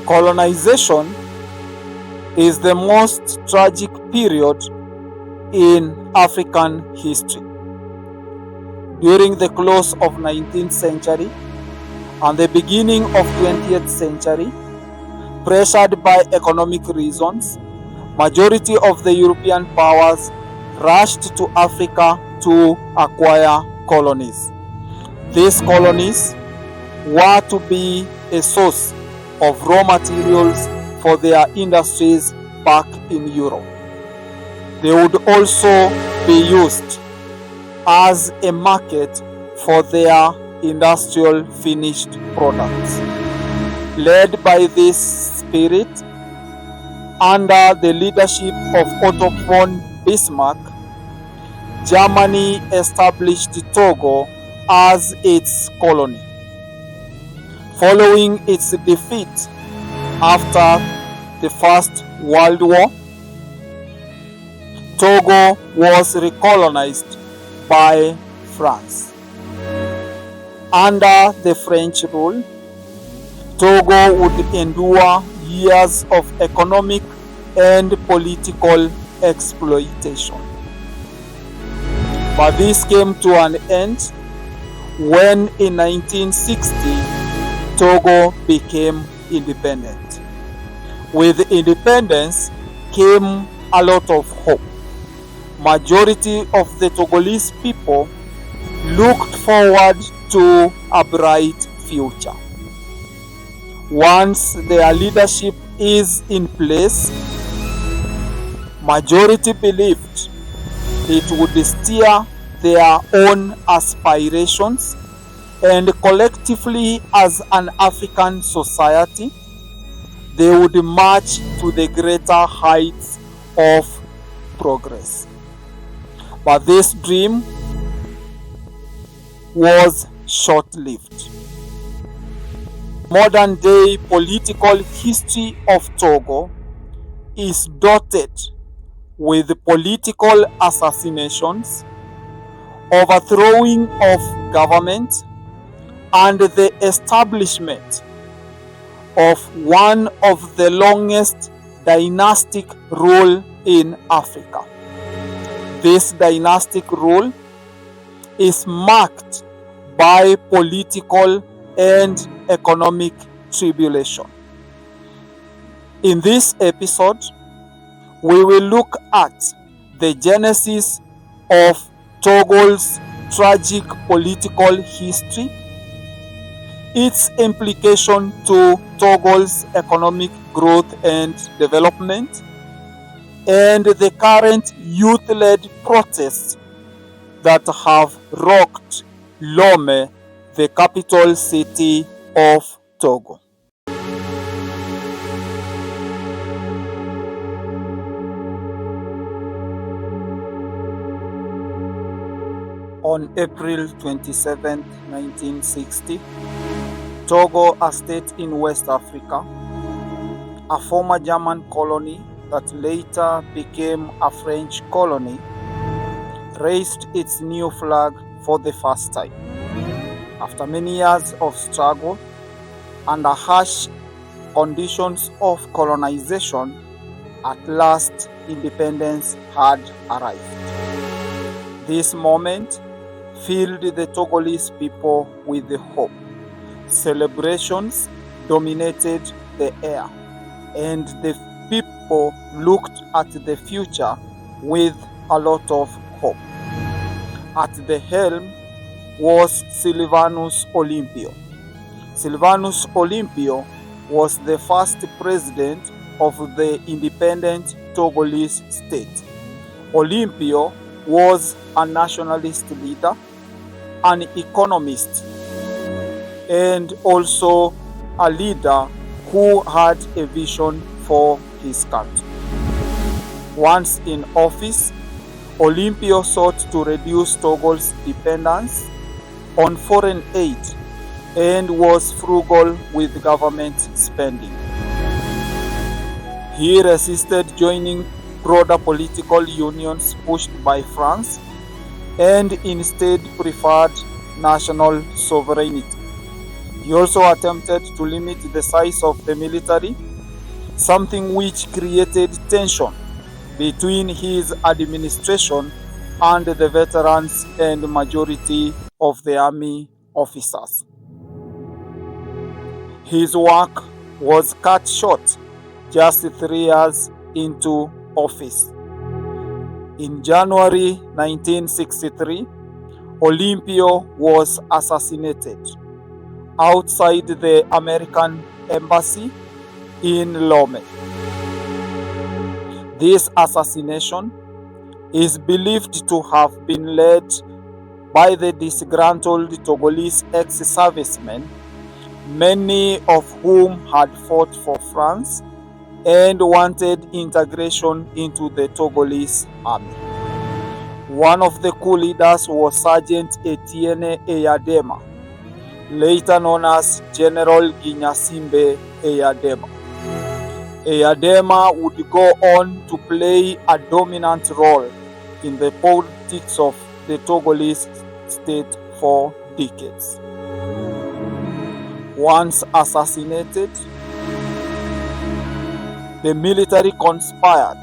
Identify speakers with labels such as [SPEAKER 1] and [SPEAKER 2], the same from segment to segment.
[SPEAKER 1] Colonization is the most tragic period in African history. During the close of 19th century and the beginning of 20th century, pressured by economic reasons, majority of the European powers rushed to Africa to acquire colonies. These colonies were to be a source of raw materials for their industries back in Europe. They would also be used as a market for their industrial finished products. Led by this spirit, under the leadership of Otto von Bismarck, Germany established Togo as its colony. Following its defeat after the First World War, Togo was recolonized by France. Under the French rule, Togo would endure years of economic and political exploitation. But this came to an end when in 1960 Togo became independent. With independence came a lot of hope. Majority of the Togolese people looked forward to a bright future. Once their leadership is in place, majority believed it would steer their own aspirations, and collectively as an African society, they would march to the greater heights of progress. But this dream was short-lived. Modern day political history of Togo is dotted with political assassinations, overthrowing of government, and the establishment of one of the longest dynastic rule in Africa. This dynastic rule is marked by political and economic tribulation. In this episode, we will look at the genesis of Togo's tragic political history, its implication to Togo's economic growth and development, and the current youth-led protests that have rocked Lomé, the capital city of Togo. On April 27, 1960, Togo, a state in West Africa, a former German colony that later became a French colony, raised its new flag for the first time. After many years of struggle under harsh conditions of colonization, at last independence had arrived. This moment filled the Togolese people with hope. Celebrations dominated the air, and the people looked at the future with a lot of hope. At the helm was Sylvanus Olympio. Sylvanus Olympio was the first president of the independent Togolese state. Olympio was a nationalist leader, an economist, and also a leader who had a vision for his country. Once in office, Olympio sought to reduce Togo's dependence on foreign aid and was frugal with government spending. He resisted joining broader political unions pushed by France and instead preferred national sovereignty. He also attempted to limit the size of the military, something which created tension between his administration and the veterans and majority of the army officers. His work was cut short just 3 years into office. In January 1963, Olympio was assassinated outside the American embassy in Lomé. This assassination is believed to have been led by the disgruntled Togolese ex-servicemen, many of whom had fought for France and wanted integration into the Togolese army. One of the coup leaders was Sergeant Gnassingbé Eyadéma, later known as General Gnassingbé Eyadéma. Eyadéma would go on to play a dominant role in the politics of the Togolese state for decades. Once assassinated, the military conspired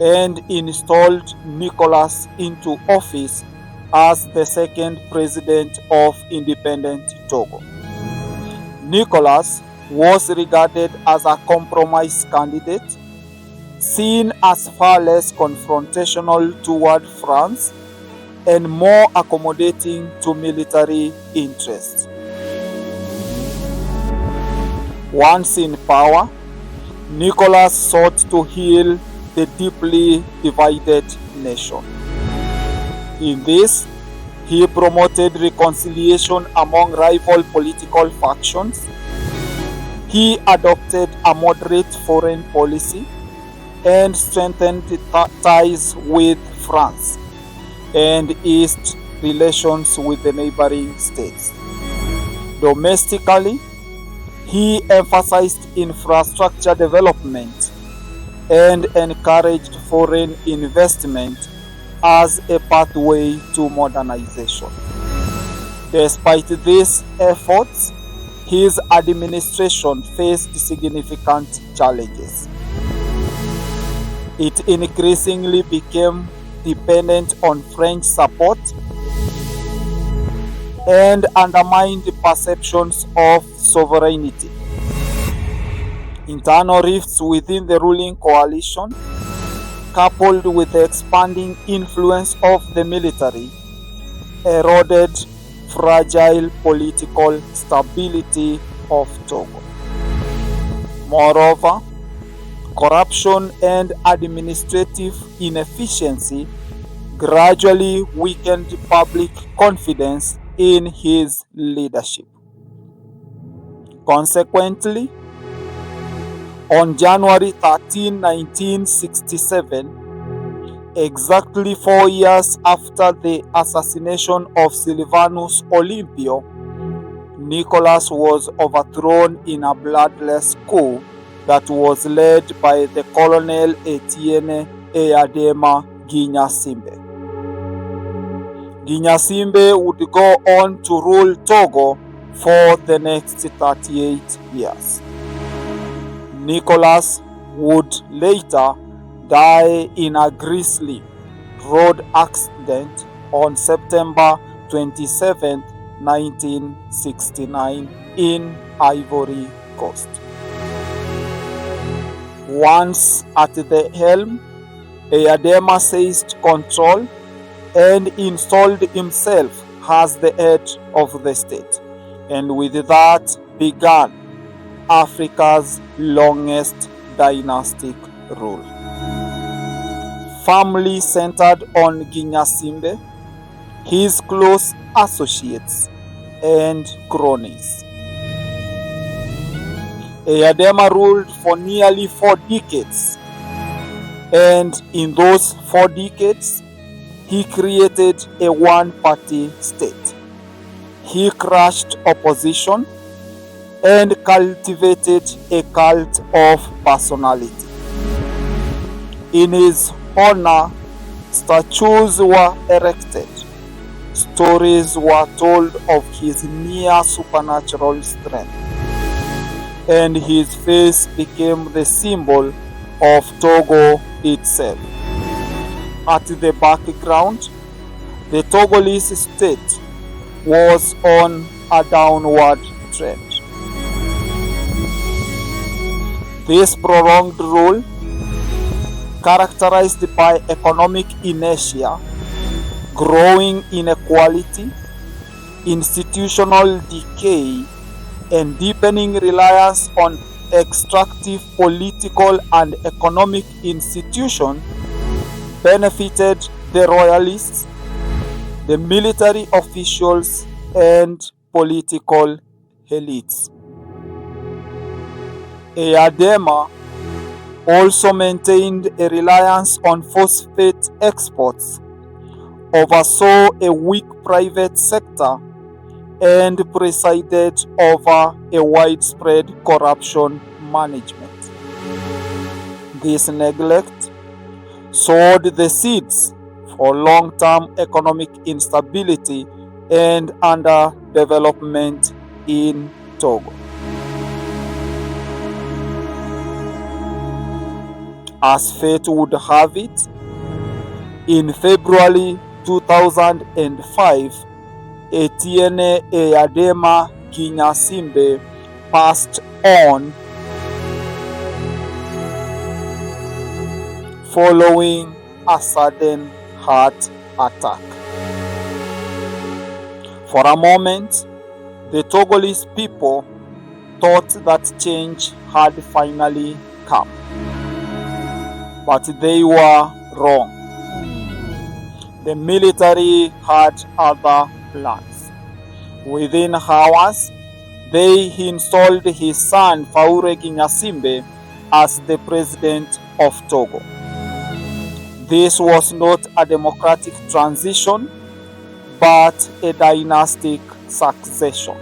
[SPEAKER 1] and installed Nicolas into office as the second president of independent Togo. Nicolas was regarded as a compromise candidate, seen as far less confrontational toward France and more accommodating to military interests. Once in power, Nicolas sought to heal the deeply divided nation. In this, he promoted reconciliation among rival political factions. He adopted a moderate foreign policy and strengthened ties with France and eased relations with the neighboring states. Domestically, he emphasized infrastructure development and encouraged foreign investment as a pathway to modernization. Despite these efforts, his administration faced significant challenges. It increasingly became dependent on French support and undermined perceptions of sovereignty. Internal rifts within the ruling coalition, coupled with the expanding influence of the military, eroded fragile political stability of Togo. Moreover, corruption and administrative inefficiency gradually weakened public confidence in his leadership. Consequently, on January 13, 1967, exactly 4 years after the assassination of Sylvanus Olympio, Nicolas was overthrown in a bloodless coup that was led by the Colonel Eyadéma Gnassingbé. Gnassingbé would go on to rule Togo for the next 38 years. Nicolas would later die in a grisly road accident on September 27, 1969 in Ivory Coast. Once at the helm, Eyadéma seized control and installed himself as the head of the state, and with that began Africa's longest dynastic rule. Firmly centered on Gnassingbé, his close associates and cronies. Eyadéma ruled for nearly 4 decades, and in those 4 decades, he created a one-party state. He crushed opposition and cultivated a cult of personality. In his honor, statues were erected, stories were told of his near supernatural strength, and his face became the symbol of Togo itself. At the background, the Togolese state was on a downward trend. This prolonged rule, characterized by economic inertia, growing inequality, institutional decay, and deepening reliance on extractive political and economic institutions, benefited the royalists, the military officials, and political elites. Eyadéma also maintained a reliance on phosphate exports, oversaw a weak private sector, and presided over a widespread corruption management. This neglect sowed the seeds for long-term economic instability and underdevelopment in Togo. As fate would have it, in February 2005, Etienne Eyadéma Gnassingbé passed on following a sudden heart attack. For a moment, the Togolese people thought that change had finally come, but they were wrong. The military had other plans. Within hours, they installed his son Faure Gnassingbé as the president of Togo. This was not a democratic transition, but a dynastic succession.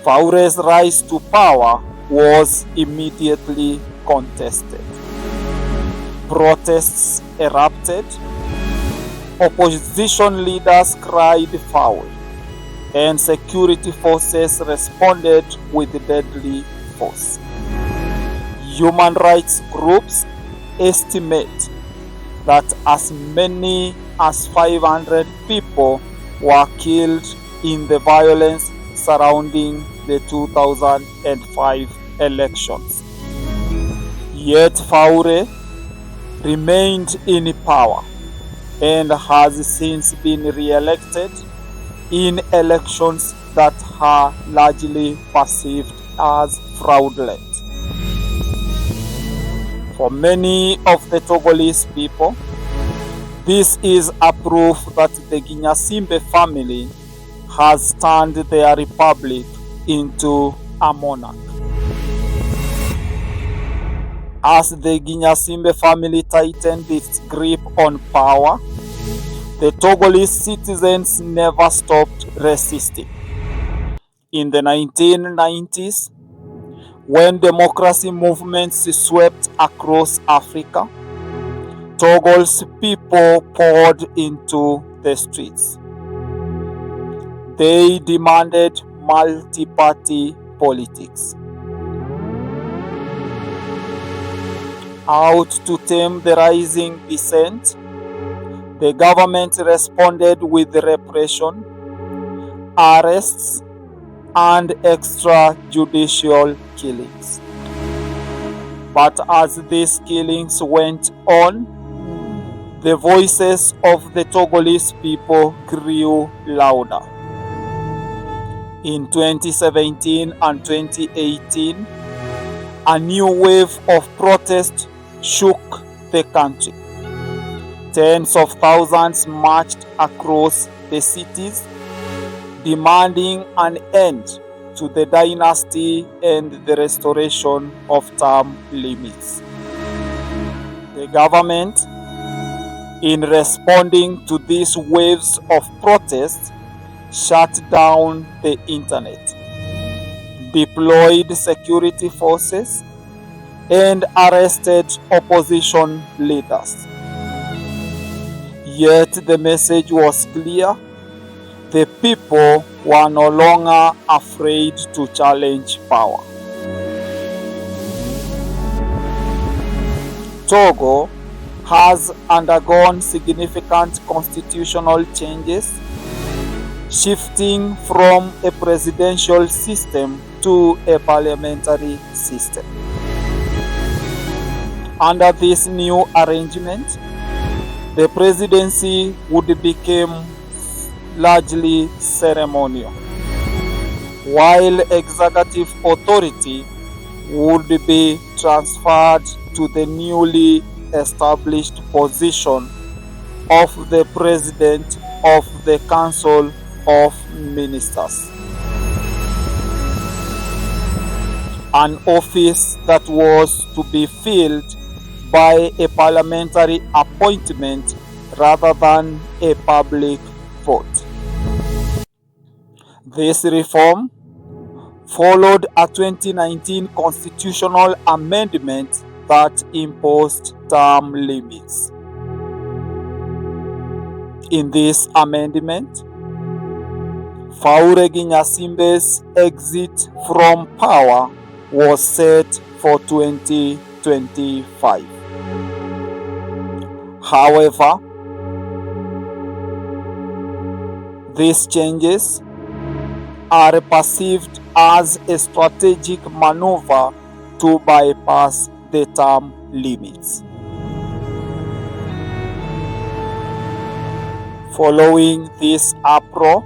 [SPEAKER 1] Faure's rise to power was immediately contested. Protests erupted. Opposition leaders cried foul, and security forces responded with deadly force. Human rights groups estimate that as many as 500 people were killed in the violence surrounding the 2005 elections. Yet Faure remained in power and has since been re-elected in elections that are largely perceived as fraudulent. For many of the Togolese people, this is a proof that the Gnassingbé family has turned their republic into a monarch. As the Gnassingbé family tightened its grip on power, the Togolese citizens never stopped resisting. In the 1990s, when democracy movements swept across Africa, Togo's people poured into the streets. They demanded multi-party politics. Out to tame the rising dissent, the government responded with repression, arrests, and extrajudicial killings. But as these killings went on, the voices of the Togolese people grew louder. In 2017 and 2018, a new wave of protest shook the country. Tens of thousands marched across the cities, demanding an end to the dynasty and the restoration of term limits. The government, in responding to these waves of protest, shut down the internet, deployed security forces, and arrested opposition leaders. Yet the message was clear. The people were no longer afraid to challenge power. Togo has undergone significant constitutional changes, shifting from a presidential system to a parliamentary system. Under this new arrangement, the presidency would become largely ceremonial, while executive authority would be transferred to the newly established position of the President of the Council of Ministers, an office that was to be filled by a parliamentary appointment rather than a public vote. This reform followed a 2019 constitutional amendment that imposed term limits. In this amendment, Faure Gnassingbé's exit from power was set for 2025. However, these changes are perceived as a strategic maneuver to bypass the term limits. Following this uproar,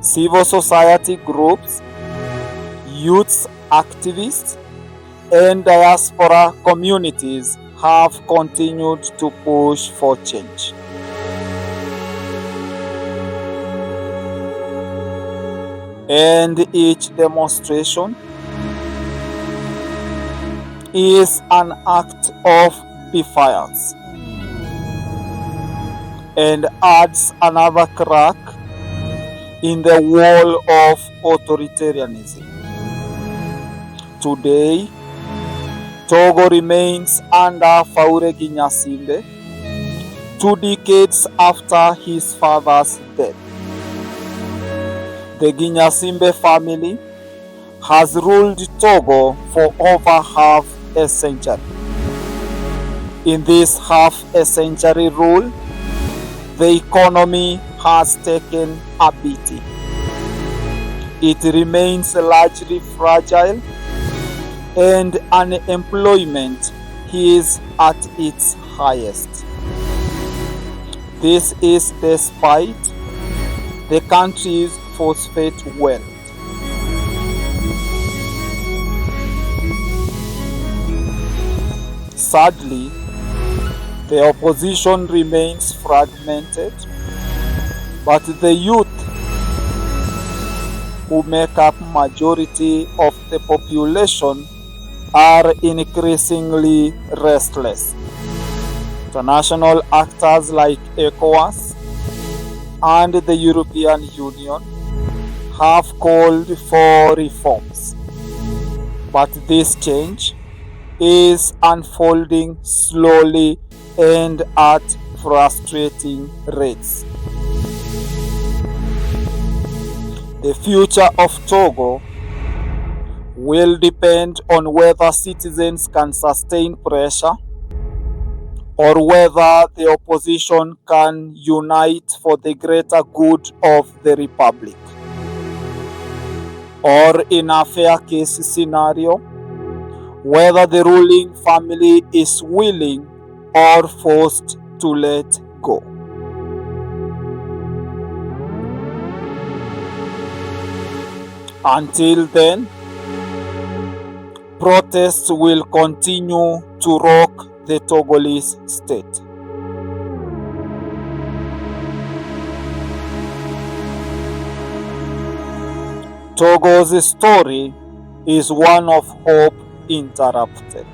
[SPEAKER 1] civil society groups, youth activists, and diaspora communities have continued to push for change. And each demonstration is an act of defiance and adds another crack in the wall of authoritarianism. Today, Togo remains under Faure Gnassingbé 2 decades after his father's death. The Gnassingbé family has ruled Togo for over half a century. In this half a century rule, the economy has taken a beating. It remains largely fragile, and unemployment is at its highest. This is despite the country's phosphate wealth. Sadly, the opposition remains fragmented, but the youth, who make up majority of the population, are increasingly restless. International actors like ECOWAS and the European Union have called for reforms, but this change is unfolding slowly and at frustrating rates. The future of Togo will depend on whether citizens can sustain pressure or whether the opposition can unite for the greater good of the Republic. Or in a fair case scenario, whether the ruling family is willing or forced to let go. Until then, protests will continue to rock the Togolese state. Togo's story is one of hope interrupted,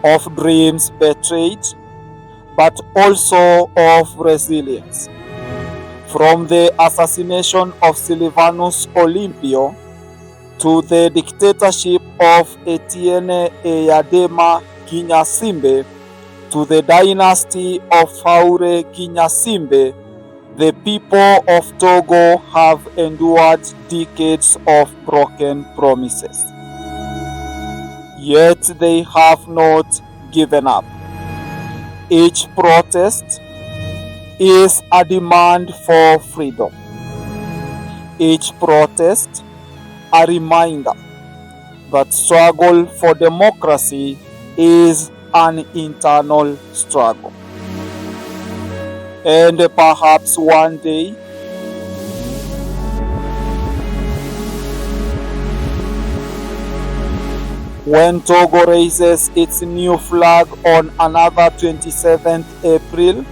[SPEAKER 1] of dreams betrayed, but also of resilience. From the assassination of Sylvanus Olympio to the dictatorship of Gnassingbé Eyadéma, to the dynasty of Faure Gnassingbé, the people of Togo have endured decades of broken promises. Yet they have not given up. Each protest is a demand for freedom. Each protest a reminder that struggle for democracy is an internal struggle. And perhaps one day, when Togo raises its new flag on another 27th April,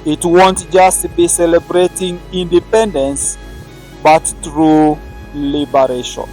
[SPEAKER 1] it won't just be celebrating independence, but true liberation.